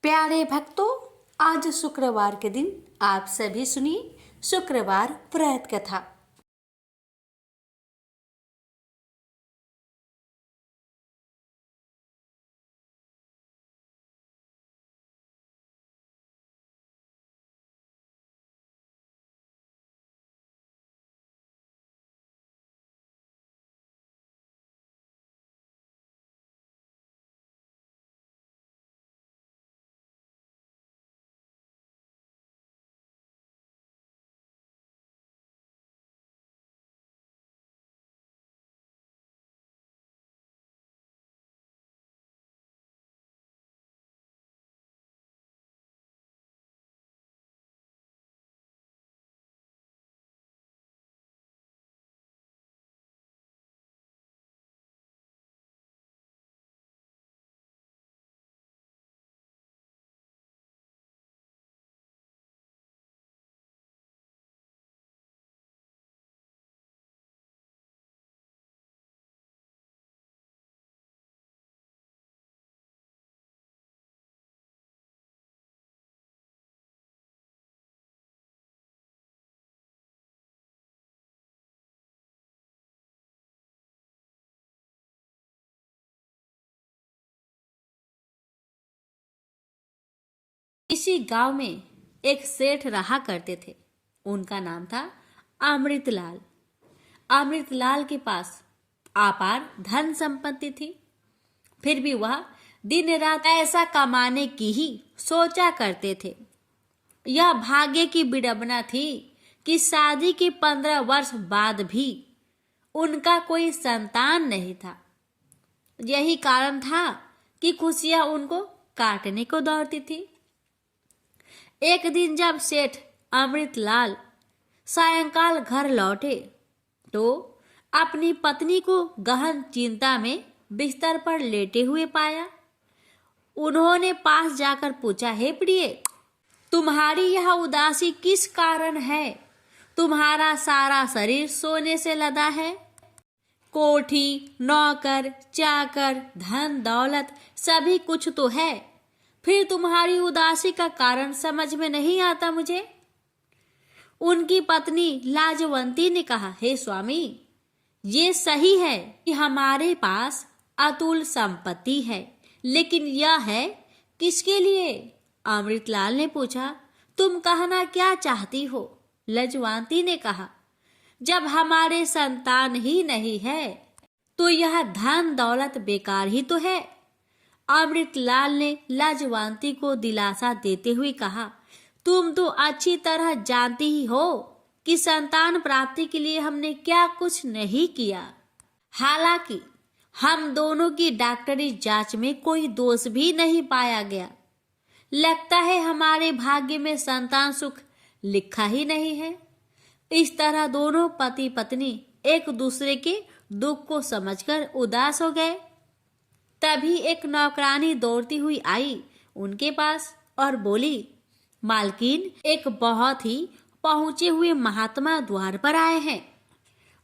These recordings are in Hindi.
प्यारे भक्तों, आज शुक्रवार के दिन आप सभी सुनिए शुक्रवार व्रत कथा। इसी गांव में एक सेठ रहा करते थे। उनका नाम था अमृतलाल। अमृतलाल के पास अपार धन संपत्ति थी। फिर भी वह दिन रात ऐसा कमाने की ही सोचा करते थे। यह भाग्य की विडंबना थी कि शादी के 15 वर्ष बाद भी उनका कोई संतान नहीं था। यही कारण था कि खुशियां उनको काटने को दौड़ती थी। एक दिन जब सेठ अमृतलाल सायंकाल घर लौटे तो अपनी पत्नी को गहन चिंता में बिस्तर पर लेटे हुए पाया। उन्होंने पास जाकर पूछा, हे प्रिय, तुम्हारी यह उदासी किस कारण है? तुम्हारा सारा शरीर सोने से लदा है। कोठी, नौकर, चाकर, धन दौलत सभी कुछ तो है, फिर तुम्हारी उदासी का कारण समझ में नहीं आता मुझे। उनकी पत्नी लाजवंती ने कहा, हे स्वामी, ये सही है कि हमारे पास अतुल संपत्ति है, लेकिन यह है किसके लिए? अमृतलाल ने पूछा, तुम कहना क्या चाहती हो? लाजवंती ने कहा, जब हमारे संतान ही नहीं है तो यह धन दौलत बेकार ही तो है। अमृतलाल ने लाजवंती को दिलासा देते हुए कहा, तुम तो अच्छी तरह जानती ही हो कि संतान प्राप्ति के लिए हमने क्या कुछ नहीं किया। हालांकि हम दोनों की डॉक्टरी जांच में कोई दोष भी नहीं पाया गया। लगता है हमारे भाग्य में संतान सुख लिखा ही नहीं है। इस तरह दोनों पति पत्नी एक दूसरे के दुख को समझकर उदास हो गए। तभी एक नौकरानी दौड़ती हुई आई उनके पास और बोली, मालकिन, एक बहुत ही पहुंचे हुए महात्मा द्वार पर आए हैं।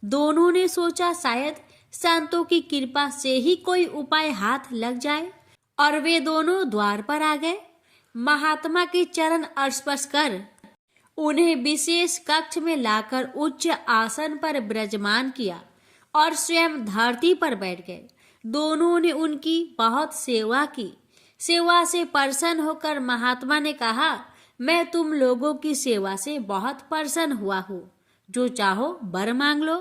दोनों ने सोचा शायद संतों की कृपा से ही कोई उपाय हाथ लग जाए, और वे दोनों द्वार पर आ गए। महात्मा के चरण स्पर्श कर उन्हें विशेष कक्ष में लाकर उच्च आसन पर विराजमान किया और स्वयं धरती पर बैठ गए। दोनों ने उनकी बहुत सेवा की। सेवा से प्रसन्न होकर महात्मा ने कहा, मैं तुम लोगों की सेवा से बहुत प्रसन्न हुआ हूँ, जो चाहो वर मांग लो।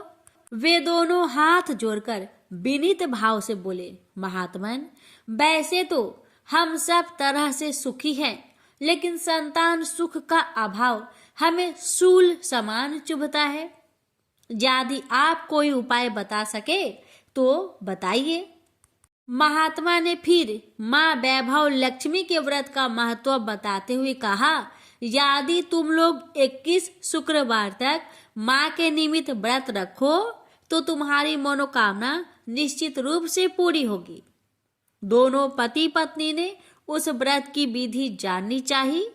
वे दोनों हाथ जोड़कर विनीत भाव से बोले, महात्मन, वैसे तो हम सब तरह से सुखी हैं, लेकिन संतान सुख का अभाव हमें शूल समान चुभता है। यदि आप कोई उपाय बता सके तो बताइए। महात्मा ने फिर माँ वैभव लक्ष्मी के व्रत का महत्व बताते हुए कहा, यदि तुम लोग 21 शुक्रवार तक माँ के निमित्त व्रत रखो तो तुम्हारी मनोकामना निश्चित रूप से पूरी होगी। दोनों पति पत्नी ने उस व्रत की विधि जाननी चाहिए।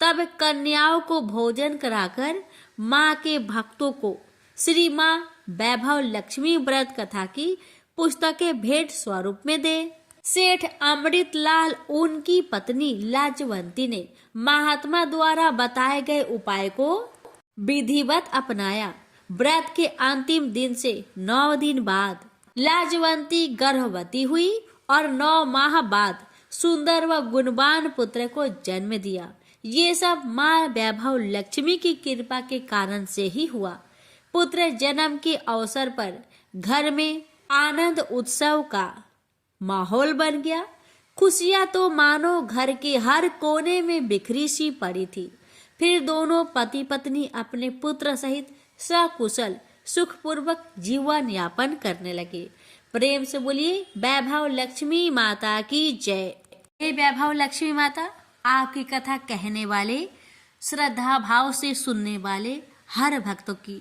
तब कन्याओं को भोजन कराकर माँ के भक्तों को श्री माँ वैभव लक्ष्मी व्रत कथा की पुस्तकें भेंट स्वरूप में दे। सेठ अमृतलाल उनकी पत्नी लाजवंती ने महात्मा द्वारा बताए गए उपाय को विधिवत अपनाया। व्रत के अंतिम दिन से 9 दिन बाद लाजवंती गर्भवती हुई और 9 माह बाद सुंदर व गुणवान पुत्र को जन्म दिया। ये सब माँ वैभव लक्ष्मी की कृपा के कारण से ही हुआ। पुत्र जन्म के अवसर पर घर में आनंद उत्सव का माहौल बन गया। खुशियां तो मानो घर के हर कोने में बिखरी सी पड़ी थी। फिर दोनों पति पत्नी अपने पुत्र सहित सकुशल सुखपूर्वक जीवन यापन करने लगे। प्रेम से बोलिए वैभव लक्ष्मी माता की जय। हे वैभव लक्ष्मी माता, आपकी कथा कहने वाले, श्रद्धा भाव से सुनने वाले हर भक्तों की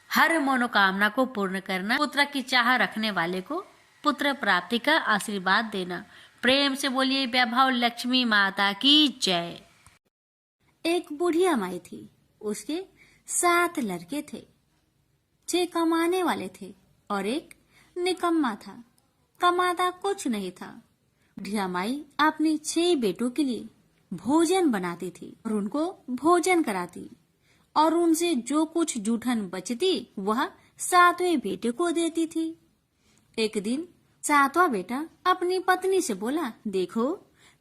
हर मनोकामना को पूर्ण करना, पुत्र की चाह रखने वाले को पुत्र प्राप्ति का आशीर्वाद देना। प्रेम से बोलिए वैभव लक्ष्मी माता की जय। एक बुढ़िया माई थी, उसके 7 लड़के थे। 6 कमाने वाले थे और एक निकम्मा था, कमाता कुछ नहीं था। बुढ़िया माई अपने 6 बेटों के लिए भोजन बनाती थी और उनको भोजन कराती और उनसे जो कुछ जूठन बचती वह 7वें बेटे को देती थी। एक दिन 7वां बेटा अपनी पत्नी से बोला, देखो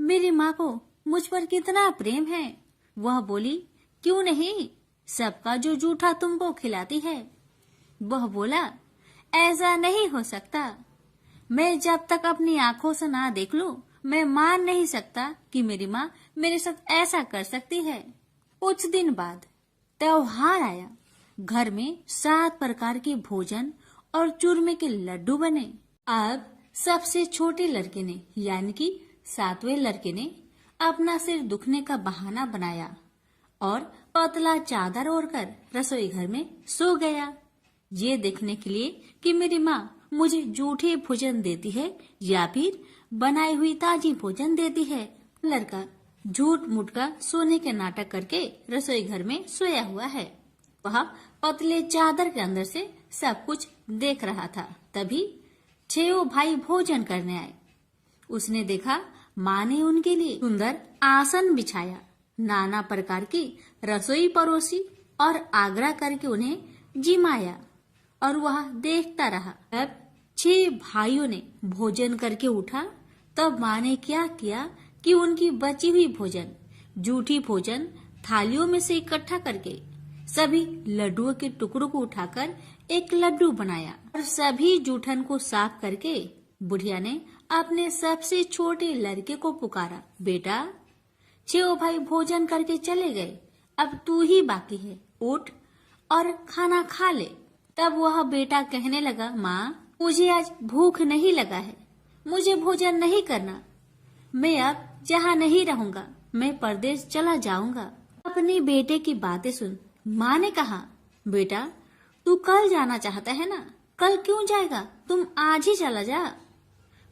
मेरी माँ को मुझ पर कितना प्रेम है। वह बोली, क्यों नहीं, सबका जो जूठा तुमको खिलाती है। वह बोला, ऐसा नहीं हो सकता। मैं जब तक अपनी आंखों से ना देख लूं, मैं मान नहीं सकता कि मेरी माँ मेरे साथ ऐसा कर सकती है। कुछ दिन बाद त्योहार आया। घर में 7 प्रकार के भोजन और चूरमे के लड्डू बने। अब सबसे छोटे लड़के ने यानी कि 7वें लड़के ने अपना सिर दुखने का बहाना बनाया और पतला चादर ओढ़कर रसोई घर में सो गया, ये देखने के लिए कि मेरी माँ मुझे जूठे भोजन देती है या फिर बनाई हुई ताजी भोजन देती है। लड़का झूठ मूठ का सोने के नाटक करके रसोई घर में सोया हुआ है। वह पतले चादर के अंदर से सब कुछ देख रहा था। तभी 6 भाई भोजन करने आए। उसने देखा माँ ने उनके लिए सुंदर आसन बिछाया, नाना प्रकार की रसोई परोसी और आग्रह करके उन्हें जिमाया और वह देखता रहा। अब 6 भाइयों ने भोजन करके उठा, तब माँ ने क्या किया कि उनकी बची हुई भोजन, जूठी भोजन थालियों में से इकट्ठा करके सभी लड्डुओं के टुकड़ों को उठाकर एक लड्डू बनाया और सभी जूठन को साफ करके बुढ़िया ने अपने सबसे छोटे लड़के को पुकारा, बेटा 6 भाई भोजन करके चले गए, अब तू ही बाकी है, उठ और खाना खा ले। तब वह बेटा कहने लगा, माँ मुझे आज भूख नहीं लगा है, मुझे भोजन नहीं करना, मैं अब जहाँ नहीं रहूंगा, मैं परदेश चला जाऊंगा। अपने बेटे की बातें सुन माँ ने कहा, बेटा तू कल जाना चाहता है ना, कल क्यों जाएगा, तुम आज ही चला जा।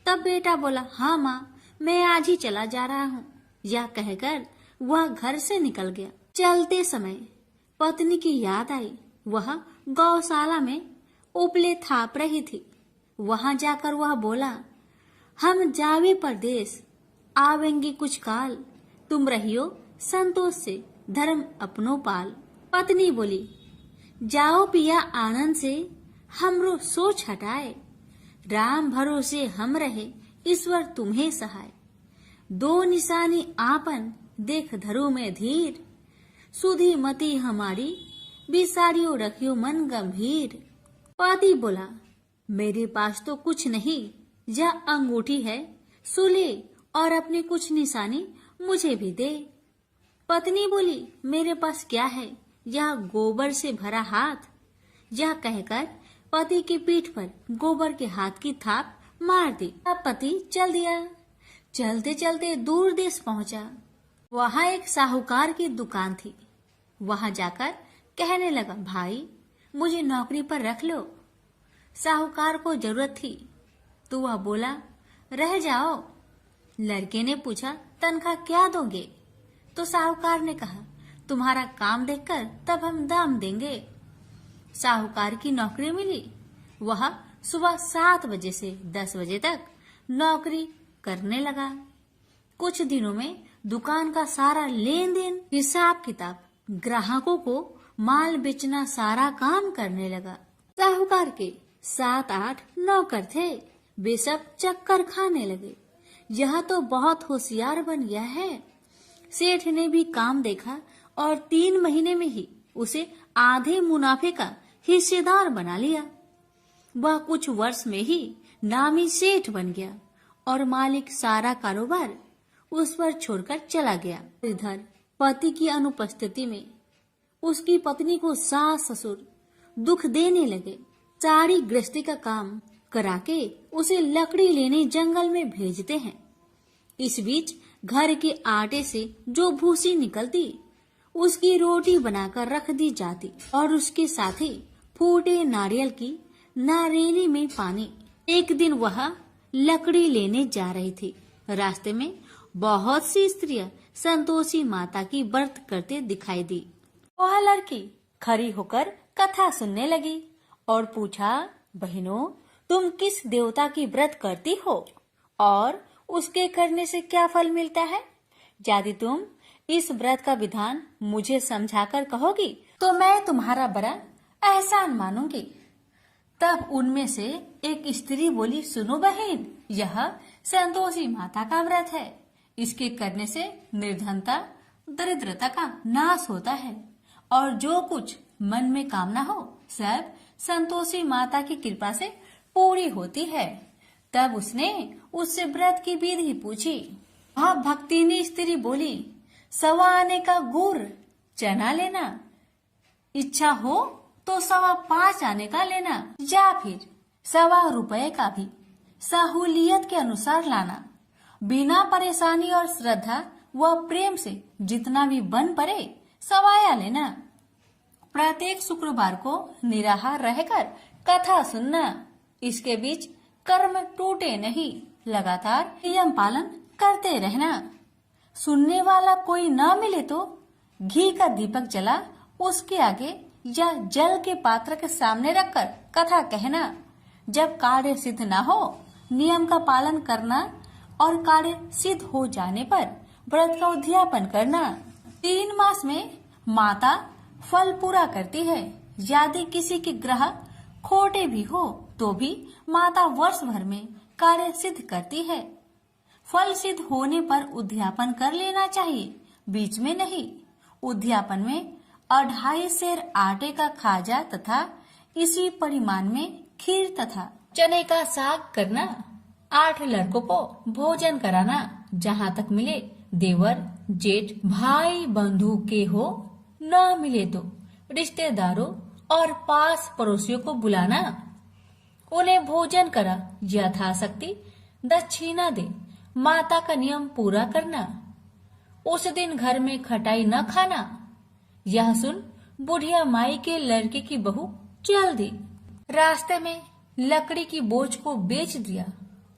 तब बेटा बोला, हाँ माँ मैं आज ही चला जा रहा हूँ। यह कहकर वह घर से निकल गया। चलते समय पत्नी की याद आई। वह गौशाला में उपले थाप रही थी। वहां जाकर वह बोला, हम जावे परदेश, आवेंगे कुछ काल, तुम रहियो संतोष से, धर्म अपनो पाल। पत्नी बोली, जाओ पिया आनंद से, हमरो सोच हटाए, राम भरोसे हम रहे, ईश्वर तुम्हें सहाय। 2 निशानी आपन, देख धरो में धीर, सुधी मती हमारी, बिसारियो रखियो मन गंभीर। पति बोला, मेरे पास तो कुछ नहीं, यह अंगूठी है, सुले और अपनी कुछ निशानी मुझे भी दे। पत्नी बोली, मेरे पास क्या है, यह गोबर से भरा हाथ। यह कहकर पति की पीठ पर गोबर के हाथ की थाप मार दी। अब पति चल दिया। चलते चलते दूर देश पहुंचा। वहां एक साहूकार की दुकान थी। वहां जाकर कहने लगा, भाई मुझे नौकरी पर रख लो। साहूकार को जरूरत थी तो वह बोला, रह जाओ। लड़के ने पूछा, तनख्वाह क्या दोगे? तो साहूकार ने कहा, तुम्हारा काम देखकर तब हम दाम देंगे। साहूकार की नौकरी मिली। वह सुबह 7 बजे से 10 बजे तक नौकरी करने लगा। कुछ दिनों में दुकान का सारा लेन देन, हिसाब किताब, ग्राहकों को माल बेचना, सारा काम करने लगा। साहूकार के 7-8 नौकर थे, वे सब चक्कर खाने लगे। यह तो बहुत होशियार बन गया है। सेठ ने भी काम देखा और 3 महीने में ही उसे आधे मुनाफे का हिस्सेदार बना लिया। वह कुछ वर्ष में ही नामी सेठ बन गया और मालिक सारा कारोबार उस पर छोड़कर चला गया। इधर पति की अनुपस्थिति में उसकी पत्नी को सास ससुर दुख देने लगे। सारी गृहस्थी का काम करा के उसे लकड़ी लेने जंगल में भेजते हैं। इस बीच घर के आटे से जो भूसी निकलती उसकी रोटी बनाकर रख दी जाती और उसके साथ ही फूटे नारियल की नारेली में पानी। एक दिन वह लकड़ी लेने जा रही थी। रास्ते में बहुत सी स्त्रियां संतोषी माता की व्रत करते दिखाई दी। वह लड़की खड़ी होकर कथा सुनने लगी और पूछा, बहनों, तुम किस देवता की व्रत करती हो और उसके करने से क्या फल मिलता है? यदि तुम इस व्रत का विधान मुझे समझाकर कहोगी तो मैं तुम्हारा बड़ा एहसान मानूंगी। तब उनमें से एक स्त्री बोली, सुनो बहन, यह संतोषी माता का व्रत है। इसके करने से निर्धनता, दरिद्रता का नाश होता है और जो कुछ मन में कामना हो सब संतोषी माता की कृपा से पूरी होती है। तब उसने उससे व्रत की विधि पूछी। वह भक्तिनी स्त्री बोली, 1.25 आने का गुड़ चना लेना, इच्छा हो तो 5.25 आने का लेना या फिर 1.25 रुपए का भी सहूलियत के अनुसार लाना। बिना परेशानी और श्रद्धा व प्रेम से जितना भी बन पड़े सवाया लेना। प्रत्येक शुक्रवार को निराहार रहकर कथा सुनना। इसके बीच कर्म टूटे नहीं, लगातार नियम पालन करते रहना। सुनने वाला कोई न मिले तो घी का दीपक जला उसके आगे या जल के पात्र के सामने रखकर कथा कहना। जब कार्य सिद्ध न हो नियम का पालन करना और कार्य सिद्ध हो जाने पर व्रत का उद्यापन करना। 3 मास में माता फल पूरा करती है। यदि किसी के ग्रह खोटे भी हो तो भी माता वर्ष भर में कार्य सिद्ध करती है। फल सिद्ध होने पर उद्यापन कर लेना चाहिए, बीच में नहीं। उद्यापन में 2.5 सेर आटे का खाजा तथा इसी परिमाण में खीर तथा चने का साग करना। 8 लड़कों को भोजन कराना। जहाँ तक मिले देवर, जेठ, भाई बंधु के हो, न मिले तो रिश्तेदारों और पास पड़ोसियों को बुलाना। उन्हें भोजन करा, यथाशक्ति दक्षिणा दे। माता का नियम पूरा करना। उस दिन घर में खटाई न खाना। यह सुन बुढ़िया माई के लड़के की बहू चल दी। रास्ते में लकड़ी की बोझ को बेच दिया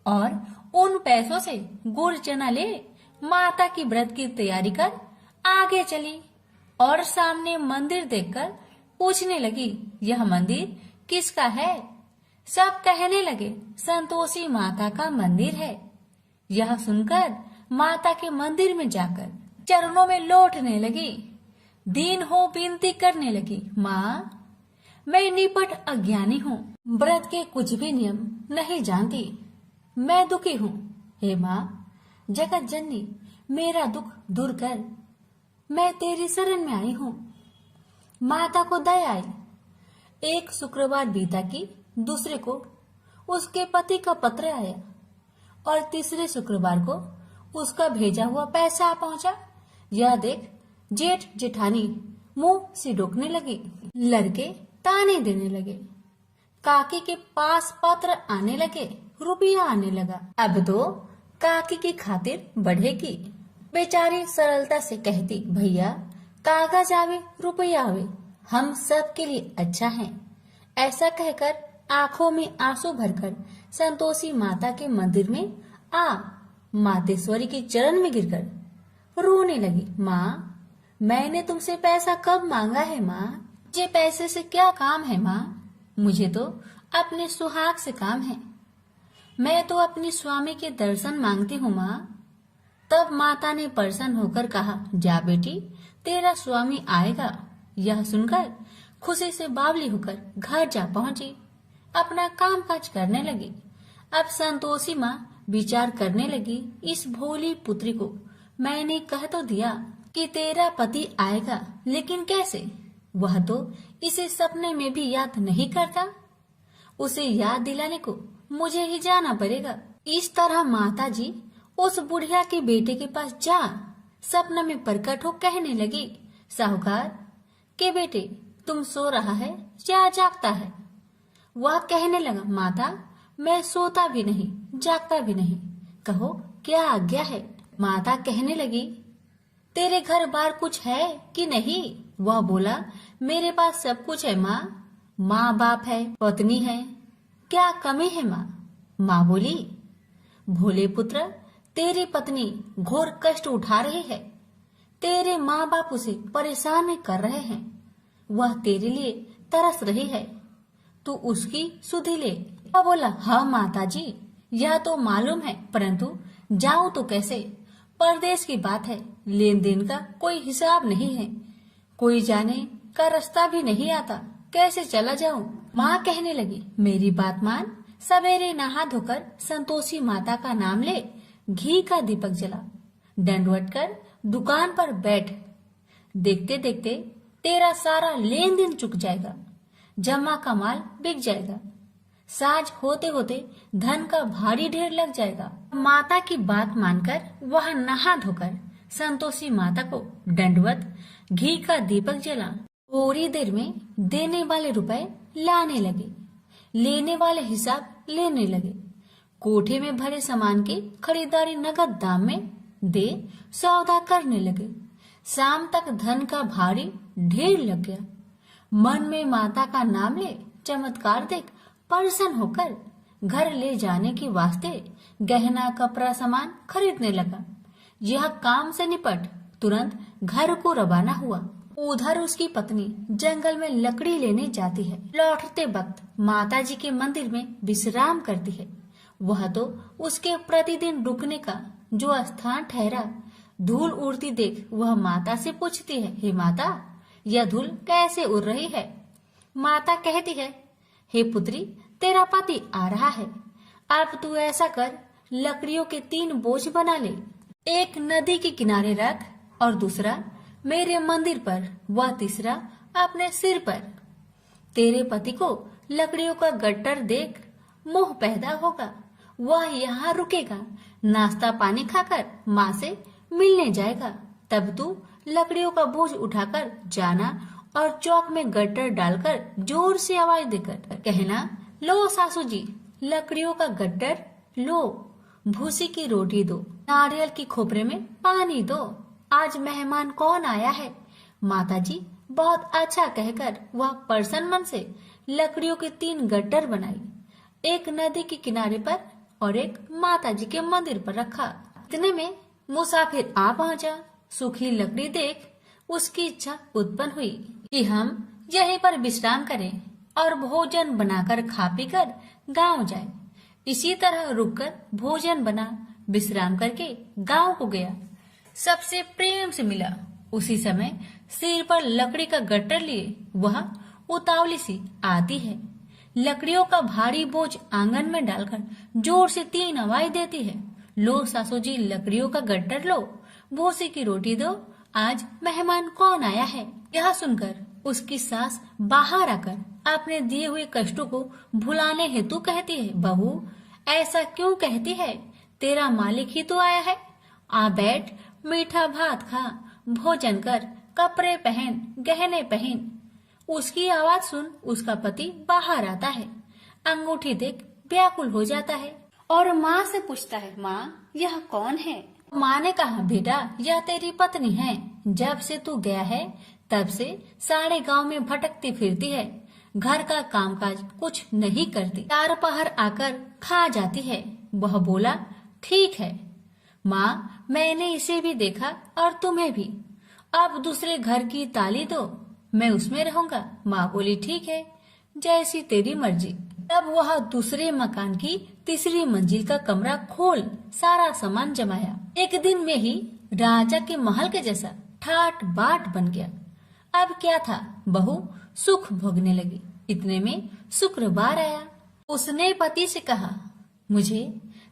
और उन पैसों से गुड़ चना ले माता की व्रत की तैयारी कर आगे चली और सामने मंदिर देखकर पूछने लगी, यह मंदिर किसका है? सब कहने लगे, संतोषी माता का मंदिर है। यह सुनकर माता के मंदिर में जाकर चरणों में लौटने लगी। दीन हो विनती करने लगी, माँ, मैं निपट अज्ञानी हूँ, व्रत के कुछ भी नियम नहीं जानती, मैं दुखी हूँ। हे माँ, जगत जननी, मेरा दुख दूर कर, मैं तेरी शरण में आई हूँ। माता को दया आई। एक शुक्रवार बीता कि दूसरे को उसके पति का पत्र आया और तीसरे शुक्रवार को उसका भेजा हुआ पैसा आ पहुंचा। यह देख जेठ जेठानी मुंह सिडोकने लगी। लड़के ताने देने लगे। काकी के पास पत्र आने लगे, रुपया आने लगा। अब तो काकी की खातिर बढ़ेगी। बेचारी सरलता से कहती, भैया कागज आवे रुपया आवे, हम सब के लिए अच्छा है। ऐसा कहकर आंखों में आंसू भरकर संतोषी माता के मंदिर में आ मातेश्वरी के चरण में गिरकर रोने लगी। माँ, मैंने तुमसे पैसा कब मांगा है माँ? मुझे पैसे से क्या काम है माँ? मुझे तो अपने सुहाग से काम है। मैं तो अपनी स्वामी के दर्शन मांगती हूँ माँ। तब माता ने प्रसन्न होकर कहा, जा बेटी, तेरा स्वामी आएगा। यह सुनकर खुशी से बावली होकर घर जा पहुंची, अपना काम काज करने लगी। अब संतोषी माँ विचार करने लगी, इस भोली पुत्री को मैंने कह तो दिया कि तेरा पति आएगा, लेकिन कैसे? वह तो इसे सपने में भी याद नहीं करता। उसे याद दिलाने को मुझे ही जाना पड़ेगा। इस तरह माताजी उस बुढ़िया के बेटे के पास जा सपने में प्रकट हो कहने लगी, साहूकार के बेटे, तुम सो रहा है या जागता है? वह कहने लगा, माता, मैं सोता भी नहीं जागता भी नहीं, कहो क्या आज्ञा है? माता कहने लगी, तेरे घर बार कुछ है कि नहीं? वह बोला, मेरे पास सब कुछ है माँ। माँ बाप है, पत्नी है, क्या कमी है माँ? माँ बोली, भोले पुत्र, तेरी पत्नी घोर कष्ट उठा रही है, तेरे माँ बाप उसे परेशान कर रहे हैं, वह तेरे लिए तरस रही है, तू उसकी सुधि ले। वह बोला, हाँ माता जी, यह तो मालूम है, परंतु जाऊं तो कैसे? परदेश की बात है, लेन देन का कोई हिसाब नहीं है, कोई जाने का रास्ता भी नहीं आता, कैसे चला जाऊं? माँ कहने लगी, मेरी बात मान, सवेरे नहा धोकर संतोषी माता का नाम ले, घी का दीपक जला, दंडवत कर दुकान पर बैठ, देखते देखते तेरा सारा लेन देन चुक जाएगा, जमा का माल बिक जाएगा, साज होते होते धन का भारी ढेर लग जाएगा। माता की बात मानकर वह नहा धोकर संतोषी माता को दंडवत घी का दीपक जला, थोड़ी देर में देने वाले रुपए लाने लगे, लेने वाले हिसाब लेने लगे, कोठे में भरे सामान की खरीदारी नगद दाम में दे सौदा करने लगे। शाम तक धन का भारी ढेर लग गया। मन में माता का नाम ले चमत्कार देख प्रसन्न होकर घर ले जाने के वास्ते गहना कपड़ा सामान खरीदने लगा। यह काम से निपट तुरंत घर को रवाना हुआ। उधर उसकी पत्नी जंगल में लकड़ी लेने जाती है। लौटते वक्त माता जी के मंदिर में विश्राम करती है। वह तो उसके प्रतिदिन रुकने का जो स्थान ठहरा। धूल उड़ती देख वह माता से पूछती है, हे माता, यह धूल कैसे उड़ रही है? माता कहती है, हे पुत्री, तेरा पति आ रहा है, अब तू ऐसा कर, लकड़ियों के 3 बोझ बना ले, एक नदी के किनारे रख और दूसरा मेरे मंदिर पर, वह तीसरा अपने सिर पर। तेरे पति को लकड़ियों का गट्टर देख मोह पैदा होगा, वह यहाँ रुकेगा, नाश्ता पानी खाकर माँ से मिलने जाएगा, तब तू लकड़ियों का बोझ उठाकर जाना और चौक में गट्टर डालकर जोर से आवाज देकर कहना, लो सासू जी, लकड़ियों का गट्टर लो, भूसी की रोटी दो, नारियल की खोपरे में पानी दो, आज मेहमान कौन आया है? माताजी बहुत अच्छा कहकर वह प्रसन्न मन से लकड़ियों के 3 गट्टर बनाई, एक नदी के किनारे पर और एक माताजी के मंदिर पर रखा। इतने में मुसाफिर आ पहुंचा। सूखी लकड़ी देख उसकी इच्छा उत्पन्न हुई कि हम यहीं पर विश्राम करें और भोजन बनाकर खा पीकर गांव जाए। इसी तरह रुककर भोजन बना, विश्राम करके गांव को गया, सबसे प्रेम से मिला। उसी समय सिर पर लकड़ी का गट्टर लिए वह उतावली सी आती है, लकड़ियों का भारी बोझ आंगन में डालकर जोर से 3 आवाज देती है, लो सासू जी, लकड़ियों का गट्टर लो, भूसी की रोटी दो, आज मेहमान कौन आया है? यह सुनकर उसकी सास बाहर आकर अपने दिए हुए कष्टों को भुलाने हेतु कहती है, बहू ऐसा क्यों कहती है? तेरा मालिक ही तो आया है, आ बैठ, मीठा भात खा, भोजन कर, कपड़े पहन, गहने पहन। उसकी आवाज सुन उसका पति बाहर आता है, अंगूठी देख व्याकुल हो जाता है और माँ से पूछता है, माँ यह कौन है? माँ ने कहा, बेटा यह तेरी पत्नी है, जब से तू गया है तब से सारे गांव में भटकती फिरती है, घर का कामकाज कुछ नहीं करती, 4 पहर आकर खा जाती है। वह बोला, ठीक है माँ, मैंने इसे भी देखा और तुम्हें भी, अब दूसरे घर की ताली दो, मैं उसमें रहूंगा। माँ बोली, ठीक है, जैसी तेरी मर्जी। तब वह दूसरे मकान की तीसरी मंजिल का कमरा खोल सारा सामान जमाया। एक दिन में ही राजा के महल के जैसा ठाट बाट बन गया। अब क्या था, बहू सुख भोगने लगी। इतने में शुक्रवार आया। उसने पति से कहा, मुझे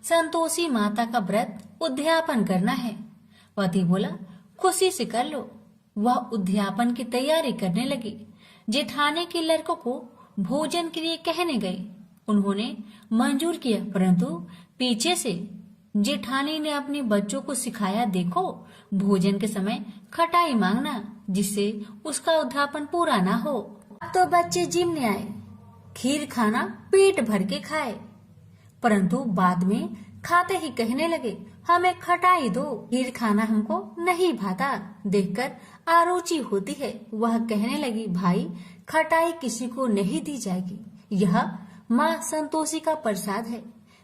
संतोषी माता का व्रत उद्यापन करना है। पति बोला, खुशी से कर लो। वह उद्यापन की तैयारी करने लगी। जेठानी के लड़कों को भोजन के लिए कहने गई। उन्होंने मंजूर किया, परंतु पीछे से जेठानी ने अपने बच्चों को सिखाया, देखो भोजन के समय खटाई मांगना, जिससे उसका उद्यापन पूरा ना हो। अब तो बच्चे जिमने आए, खीर खाना पेट भर के खाए, परंतु बाद में खाते ही कहने लगे, हमें खटाई दो, खीर खाना हमको नहीं भाता। देखकर आरुचि होती है। वह कहने लगी, भाई खटाई किसी को नहीं दी जाएगी, यह माँ संतोषी का प्रसाद है।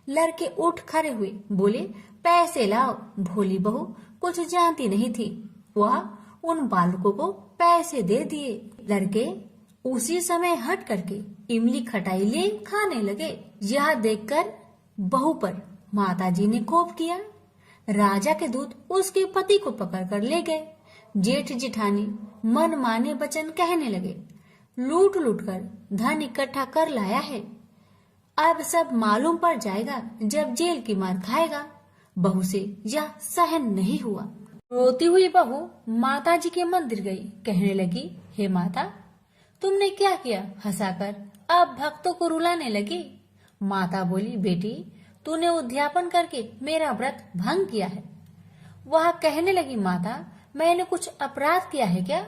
लड़के उठ खड़े हुए, बोले, पैसे लाओ। भोली बहू कुछ जानती नहीं थी। वह उन बालकों को पैसे दे दिए। लड़के उसी समय हट करके इमली खटाई ले खाने लगे। यह देखकर बहू पर माताजी ने कोप किया। राजा के दूत उसके पति को पकड़कर ले गए। जेठ जेठानी मन माने वचन कहने लगे, लूट लूट कर धन इकट्ठा कर लाया है, अब सब मालूम पड़ जाएगा जब जेल की मार खाएगा। बहू से यह सहन नहीं हुआ। रोती हुई बहू माताजी के मंदिर गई। कहने लगी, हे माता, तुमने क्या किया? हंसाकर अब भक्तों को रुलाने लगी। माता बोली, बेटी तूने उद्यापन करके मेरा व्रत भंग किया है। वह कहने लगी, माता मैंने कुछ अपराध किया है क्या?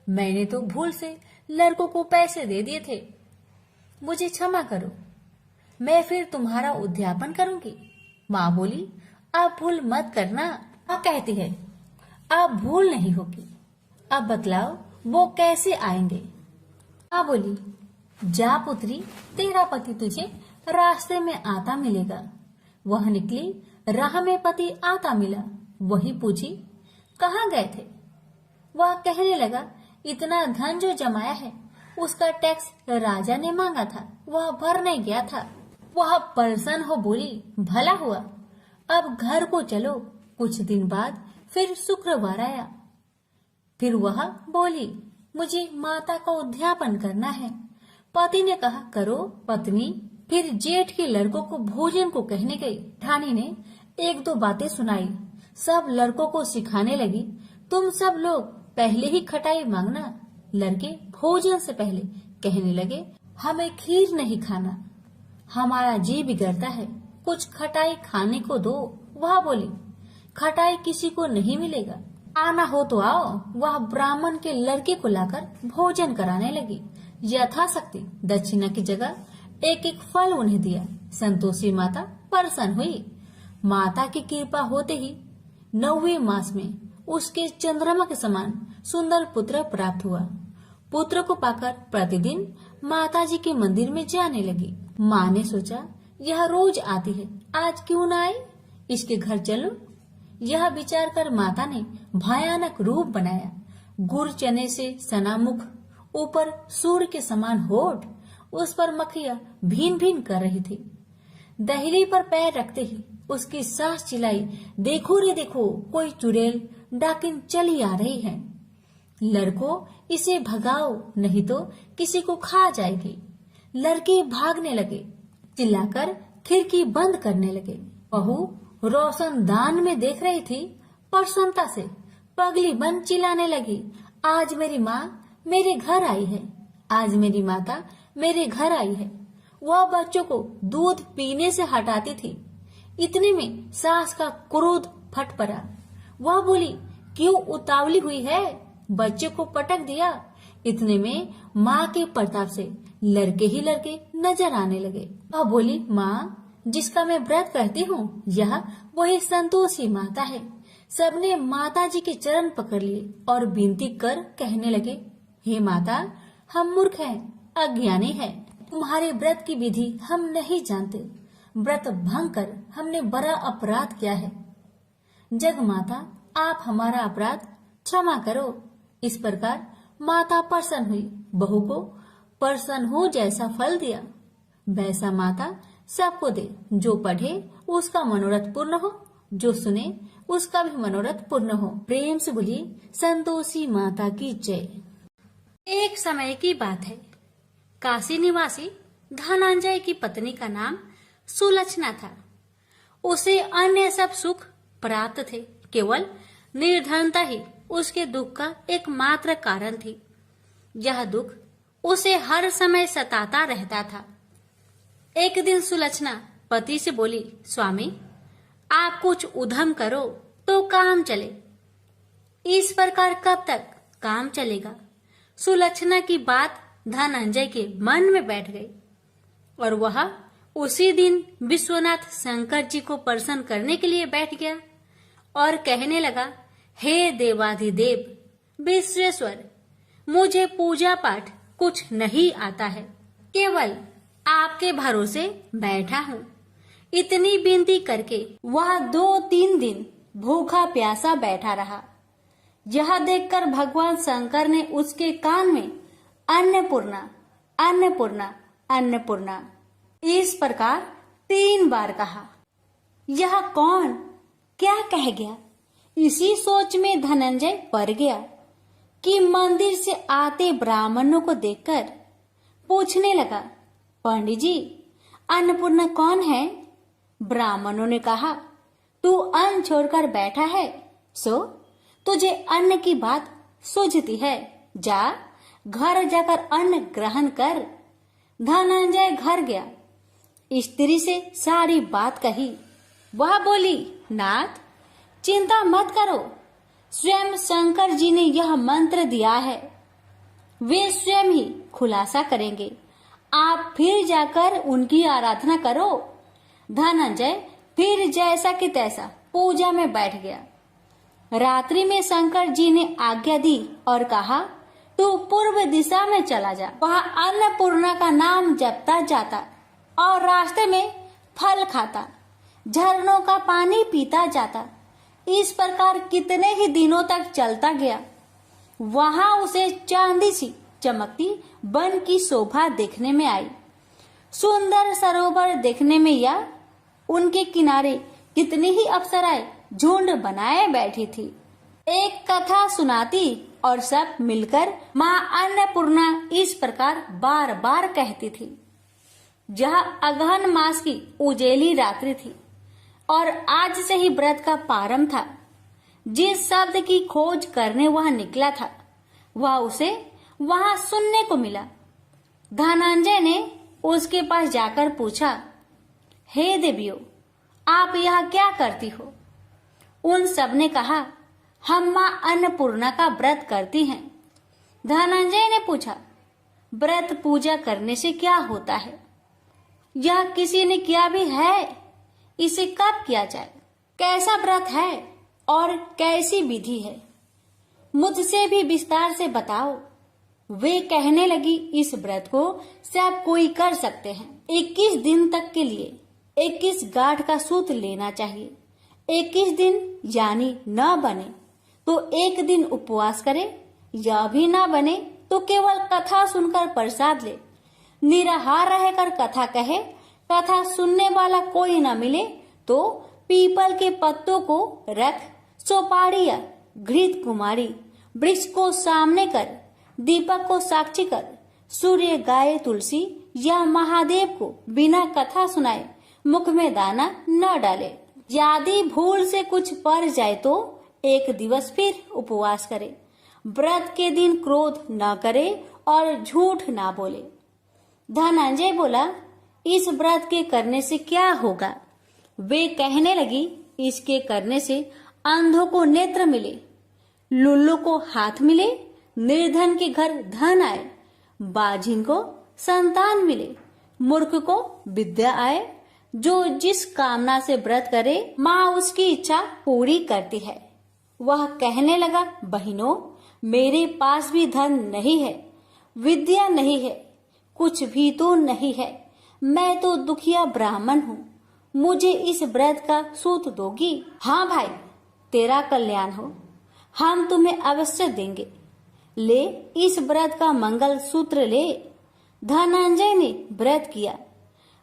मैंने तो भूल से लड़कों को पैसे दे दिए थे, मुझे क्षमा करो, मैं फिर तुम्हारा उद्यापन करूंगी। माँ बोली, अब भूल मत करना। माँ कहती है, अब भूल नहीं होगी, अब बतलाओ वो कैसे आएंगे? माँ बोली, जा पुत्री, तेरा पति तुझे रास्ते में आता मिलेगा। वह निकली, राह में पति आता मिला। वही पूछी, कहाँ गए थे? वह कहने लगा, इतना धन जो जमाया है उसका टैक्स राजा ने मांगा था, वह भरने गया था। वह प्रसन्न हो बोली, भला हुआ, अब घर को चलो। कुछ दिन बाद फिर शुक्रवार आया। फिर वह बोली, मुझे माता का उद्यापन करना है। पति ने कहा, करो। पत्नी फिर जेठ के लड़कों को भोजन को कहने गई। ठानी ने एक दो बातें सुनाई। सब लड़कों को सिखाने लगी, तुम सब लोग पहले ही खटाई मांगना। लड़के भोजन से पहले कहने लगे, हमें खीर नहीं खाना, हमारा जी बिगड़ता है, कुछ खटाई खाने को दो। वह बोली, खटाई किसी को नहीं मिलेगा, आना हो तो आओ। वह ब्राह्मण के लड़के को लाकर भोजन कराने लगी। यथाशक्ति दक्षिणा की जगह एक एक फल उन्हें दिया। संतोषी माता प्रसन्न हुई। माता की कृपा होते ही 9वें मास में उसके चंद्रमा के समान सुंदर पुत्र प्राप्त हुआ। पुत्र को पाकर प्रतिदिन माताजी के मंदिर में जाने लगी। माँ ने सोचा, यह रोज आती है, आज क्यों न आए, इसके घर चलो। यह विचार कर माता ने भयानक रूप बनाया। गुड़ चने से सना मुख, ऊपर सूर्य के समान होठ, उस पर मक्खियां भीन भीन कर रही थी। दहली पर पैर रखते ही उसकी सांस चिल्लाई, देखो रे देखो, कोई चुड़ैल डाकिन चली आ रही है, लड़कों इसे भगाओ नहीं तो किसी को खा जाएगी। लड़के भागने लगे, चिल्लाकर खिड़की बंद करने लगे। बहू रोशनदान में देख रही थी। प्रसन्नता से पगली बन चिल्लाने लगी, आज मेरी माँ मेरे घर आई है, आज मेरी माता मेरे घर आई है। वह बच्चों को दूध पीने से हटाती थी। इतने में सास का क्रोध फट पड़ा। वह बोली, क्यों उतावली हुई है, बच्चे को पटक दिया। इतने में माँ के प्रताप से लड़के ही लड़के नजर आने लगे। वह बोली, माँ जिसका मैं व्रत करती हूँ, यह वही संतोषी माता है। सबने माता जी के चरण पकड़ लिए और विनती कर कहने लगे, हे माता, हम मूर्ख हैं, अज्ञानी हैं, तुम्हारे व्रत की विधि हम नहीं जानते, व्रत भंग कर हमने बड़ा अपराध किया है। जग माता, आप हमारा अपराध क्षमा करो। इस प्रकार माता प्रसन्न हुई, बहू को प्रसन्न हो जैसा फल दिया। वैसा माता सबको दे, जो पढ़े उसका मनोरथ पूर्ण हो, जो सुने उसका भी मनोरथ पूर्ण हो। प्रेम से बोलिए संतोषी माता की जय। एक समय की बात है। काशी निवासी धनंजय की पत्नी का नाम सुलक्षणा था। उसे अन्य सब सुख प्राप्त थे, केवल निर्धनता ही उसके दुख का एकमात्र कारण थी। यह दुख उसे हर समय सताता रहता था। एक दिन सुलक्षणा पति से बोली, स्वामी, आप कुछ उद्यम करो तो काम चले। इस प्रकार कब तक काम चलेगा? सुलक्षणा की बात धनंजय के मन में बैठ गई और वह उसी दिन विश्वनाथ शंकर जी को प्रसन्न करने के लिए बैठ गया और कहने लगा, हे देवाधिदेव विश्वेश्वर, मुझे पूजा पाठ कुछ नहीं आता है, केवल आपके भरोसे बैठा हूँ। इतनी विनती करके वह 2-3 दिन भूखा प्यासा बैठा रहा। यह देखकर भगवान शंकर ने उसके कान में अन्नपूर्णा अन्नपूर्णा अन्नपूर्णा इस प्रकार 3 बार कहा। यह कौन क्या कह गया? इसी सोच में धनंजय पड़ गया कि मंदिर से आते ब्राह्मणों को देखकर पूछने लगा, पंडित जी, अन्नपूर्णा कौन है? ब्राह्मणों ने कहा, तू अन्न छोड़कर बैठा है, सो तुझे अन्न की बात सूझती है, जा घर जाकर अन्न ग्रहण कर। धनंजय घर गया, स्त्री से सारी बात कही। वह बोली, नाथ, चिंता मत करो, स्वयं शंकर जी ने यह मंत्र दिया है, वे स्वयं ही खुलासा करेंगे, आप फिर जाकर उनकी आराधना करो। धनंजय फिर जैसा कि तैसा पूजा में बैठ गया। रात्रि में शंकर जी ने आज्ञा दी और कहा, तू पूर्व दिशा में चला जा। वह अन्नपूर्णा का नाम जपता जाता और रास्ते में फल खाता, झरनों का पानी पीता जाता। इस प्रकार कितने ही दिनों तक चलता गया। वहां उसे चांदी सी चमकती वन की शोभा देखने में आई। सुंदर सरोवर देखने में या उनके किनारे कितनी ही अप्सराएं झुंड बनाए बैठी थी। एक कथा सुनाती और सब मिलकर माँ अन्नपूर्णा इस प्रकार बार बार कहती थी। यह अगहन मास की उजेली रात्रि थी और आज से ही व्रत का प्रारंभ था। जिस शब्द की खोज करने वह निकला था, वह उसे वहां सुनने को मिला। धनंजय ने उसके पास जाकर पूछा, हे देवियों, आप यहाँ क्या करती हो? उन सब ने कहा, हम माँ अन्नपूर्णा का व्रत करती हैं। धनंजय ने पूछा, व्रत पूजा करने से क्या होता है? यह किसी ने किया भी है? इसे कब किया जाए? कैसा व्रत है और कैसी विधि है? मुझसे भी विस्तार से बताओ। वे कहने लगी, इस व्रत को सब कोई कर सकते हैं। 21 दिन तक के लिए 21 गांठ का सूत लेना चाहिए। 21 दिन यानी न बने तो एक दिन उपवास करे, या भी न बने तो केवल कथा सुनकर प्रसाद ले। निराहार रहकर कथा कहे, कथा सुनने वाला कोई न मिले तो पीपल के पत्तों को रख, सुपारी या घृत कुमारी वृक्ष को सामने कर, दीपक को साक्षी कर, सूर्य, गाय, तुलसी या महादेव को बिना कथा सुनाए मुख में दाना न डाले। यदि भूल से कुछ पड़ जाए तो एक दिवस फिर उपवास करे। व्रत के दिन क्रोध न करे और झूठ न बोले। धनंजय बोला, इस व्रत के करने से क्या होगा? वे कहने लगी, इसके करने से अंधों को नेत्र मिले, लुल्लू को हाथ मिले, निर्धन के घर धन आए, बाझिन को संतान मिले, मूर्ख को विद्या आए। जो जिस कामना से व्रत करे माँ उसकी इच्छा पूरी करती है। वह कहने लगा, बहनों, मेरे पास भी धन नहीं है, विद्या नहीं है, कुछ भी तो नहीं है। मैं तो दुखिया ब्राह्मण हूँ, मुझे इस व्रत का सूत दोगी? हाँ भाई, तेरा कल्याण हो, हम तुम्हें अवश्य देंगे। ले, इस व्रत का मंगल सूत्र ले। धनंजय ने व्रत किया।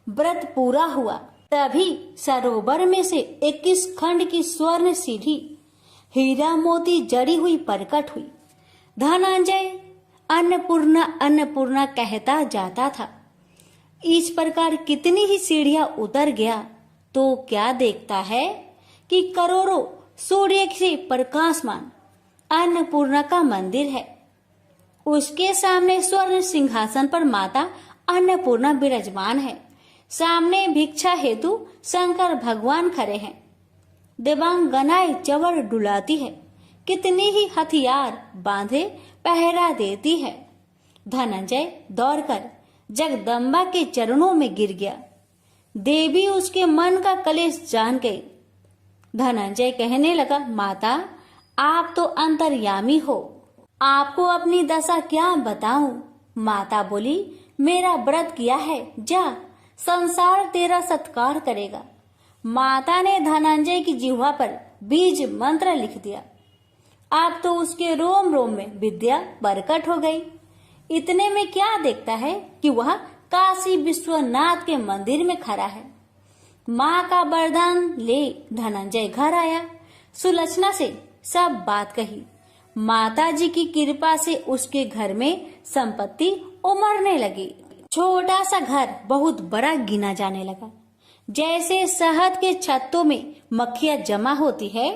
व्रत पूरा हुआ। तभी सरोवर में से 21 खंड की स्वर्ण सीढ़ी हीरा मोती जड़ी हुई प्रकट हुई। धनंजय अन्नपूर्णा अन्नपूर्णा कहता जाता था। इस प्रकार कितनी ही सीढ़ियां उतर गया तो क्या देखता है कि करोड़ों सूर्य से प्रकाशमान अन्नपूर्णा का मंदिर है। उसके सामने स्वर्ण सिंहासन पर माता अन्नपूर्णा विराजमान है। सामने भिक्षा हेतु शंकर भगवान खड़े हैं। देवांगनाएं चवर डुलाती है। कितनी ही हथियार बांधे पहरा देती है। धनंजय दौड़कर जगदम्बा के चरणों में गिर गया। देवी उसके मन का कलेश जान गई। धनंजय कहने लगा, माता आप तो अंतर्यामी हो, आपको अपनी दशा क्या बताऊं। माता बोली, मेरा व्रत किया है, जा संसार तेरा सत्कार करेगा। माता ने धनंजय की जिह्वा पर बीज मंत्र लिख दिया। अब तो उसके रोम रोम में विद्या प्रकट हो गई। इतने में क्या देखता है कि वह काशी विश्वनाथ के मंदिर में खड़ा है। माँ का वरदान ले धनंजय घर आया। सुलक्षणा से सब बात कही। माता जी की कृपा से उसके घर में संपत्ति उमड़ने लगी। छोटा सा घर बहुत बड़ा गिना जाने लगा। जैसे शहद के छत्तों में मक्खियां जमा होती है,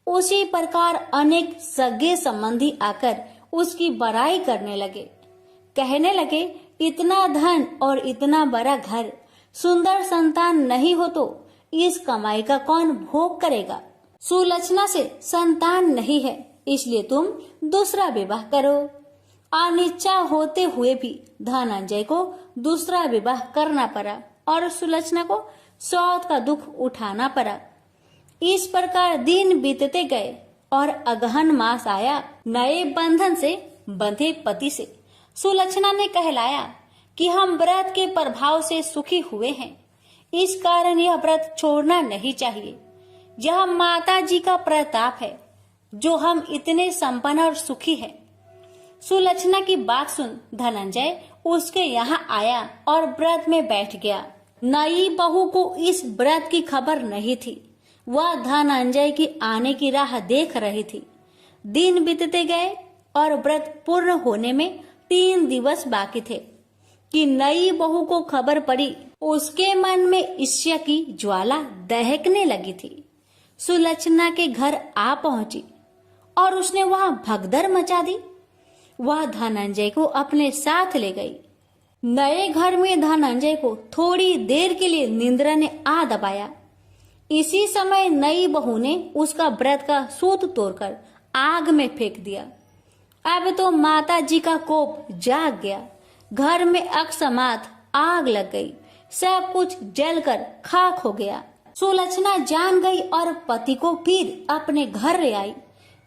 उसी प्रकार अनेक सगे संबंधी आकर उसकी बड़ाई करने लगे। कहने लगे, इतना धन और इतना बड़ा घर, सुंदर संतान नहीं हो तो इस कमाई का कौन भोग करेगा। सुलक्षणा से संतान नहीं है, इसलिए तुम दूसरा विवाह करो। अनिच्छा होते हुए भी धनंजय को दूसरा विवाह करना पड़ा और सुलक्षणा को सौत का दुख उठाना पड़ा। इस प्रकार दिन बीतते गए और अगहन मास आया। नए बंधन से बंधे पति से सुलक्षणा ने कहलाया कि हम व्रत के प्रभाव से सुखी हुए हैं, इस कारण यह व्रत छोड़ना नहीं चाहिए। यह माता जी का प्रताप है जो हम इतने संपन्न और सुखी हैं। सुलक्षणा की बात सुन धनंजय उसके यहाँ आया और व्रत में बैठ गया। नई बहू को इस व्रत की खबर नहीं थी। वह धनंजय की आने की राह देख रही थी। दिन बीतते गए और व्रत पूर्ण होने में 3 दिवस बाकी थे कि नई बहू को खबर पड़ी। उसके मन में ईर्ष्या की ज्वाला दहकने लगी थी। सुलक्षणा के घर आ पहुंची और उसने वहां भगदड़ मचा दी। वह धनंजय को अपने साथ ले गई। नए घर में धनंजय को थोड़ी देर के लिए निंद्रा ने आ दबाया। इसी समय नई बहू ने उसका व्रत का सूत तोड़कर आग में फेंक दिया। अब तो माता जी का कोप जाग गया। घर में अकस्मात आग लग गई। सब कुछ जलकर खाक हो गया। सुलक्षणा जान गई और पति को फिर अपने घर ले आई।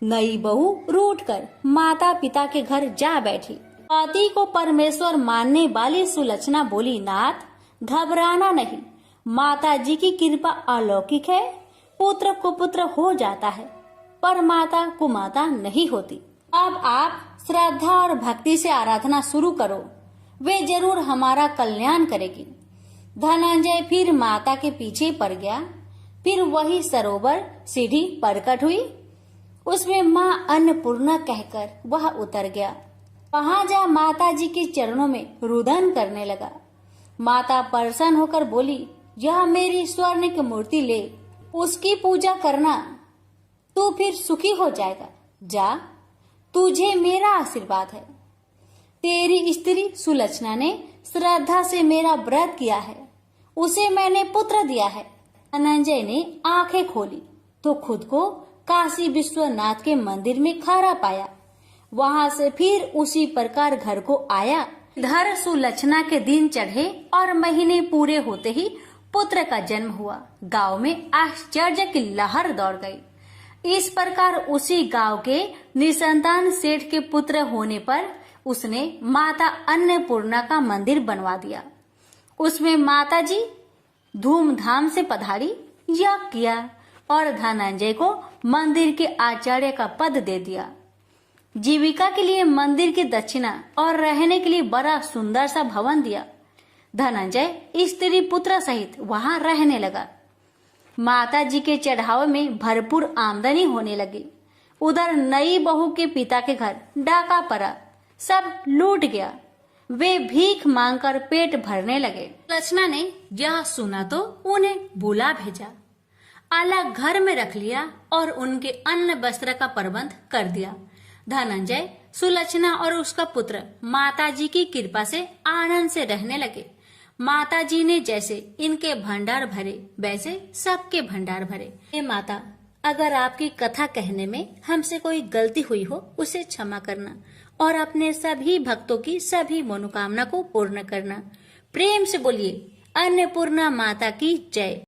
नई बहू रूठकर माता पिता के घर जा बैठी। पति को परमेश्वर मानने वाली सुलक्षणा बोली, नाथ घबराना नहीं, माता जी की कृपा अलौकिक है। पुत्र कुपुत्र हो जाता है पर माता कुमाता नहीं होती। अब आप श्रद्धा और भक्ति से आराधना शुरू करो, वे जरूर हमारा कल्याण करेगी। धनंजय फिर माता के पीछे पड़ गया। फिर वही सरोवर सीढ़ी प्रकट हुई। उसमें माँ अन्नपूर्णा कहकर वह उतर गया। वहां जा माता जी के चरणों में रुदन करने लगा। माता प्रसन्न होकर बोली, यह मेरी स्वर्ण की मूर्ति ले, उसकी पूजा करना, तू फिर सुखी हो जाएगा। जा, तुझे मेरा आशीर्वाद है। तेरी स्त्री सुलक्षणा ने श्रद्धा से मेरा व्रत किया है, उसे मैंने पुत्र दिया है। धनंजय ने आंखें खोली तो खुद को काशी विश्वनाथ के मंदिर में खड़ा पाया। वहां से फिर उसी प्रकार घर को आया। इधर सुलक्षणा के दिन चढ़े और महीने पूरे होते ही पुत्र का जन्म हुआ। गांव में आश्चर्य की लहर दौड़ गई। इस प्रकार उसी गांव के निसंतान सेठ के पुत्र होने पर उसने माता अन्नपूर्णा का मंदिर बनवा दिया। उसमें माता जी धूमधाम से पधारी, यज्ञ किया और धनंजय को मंदिर के आचार्य का पद दे दिया। जीविका के लिए मंदिर की दक्षिणा और रहने के लिए बड़ा सुंदर सा भवन दिया। धनंजय स्त्री पुत्र सहित वहां रहने लगा। माता जी के चढ़ावे में भरपूर आमदनी होने लगी। उधर नई बहू के पिता के घर डाका पड़ा, सब लूट गया। वे भीख मांगकर पेट भरने लगे। सुलक्षणा ने यह सुना तो उन्हें बुला भेजा, अलग घर में रख लिया और उनके अन्न वस्त्र का प्रबंध कर दिया। धनंजय, सुलक्षणा और उसका पुत्र माताजी की कृपा से आनंद से रहने लगे। माताजी ने जैसे इनके भंडार भरे वैसे सबके भंडार भरे। हे माता, अगर आपकी कथा कहने में हमसे कोई गलती हुई हो उसे क्षमा करना और अपने सभी भक्तों की सभी मनोकामना को पूर्ण करना। प्रेम से बोलिए अन्नपूर्णा माता की जय।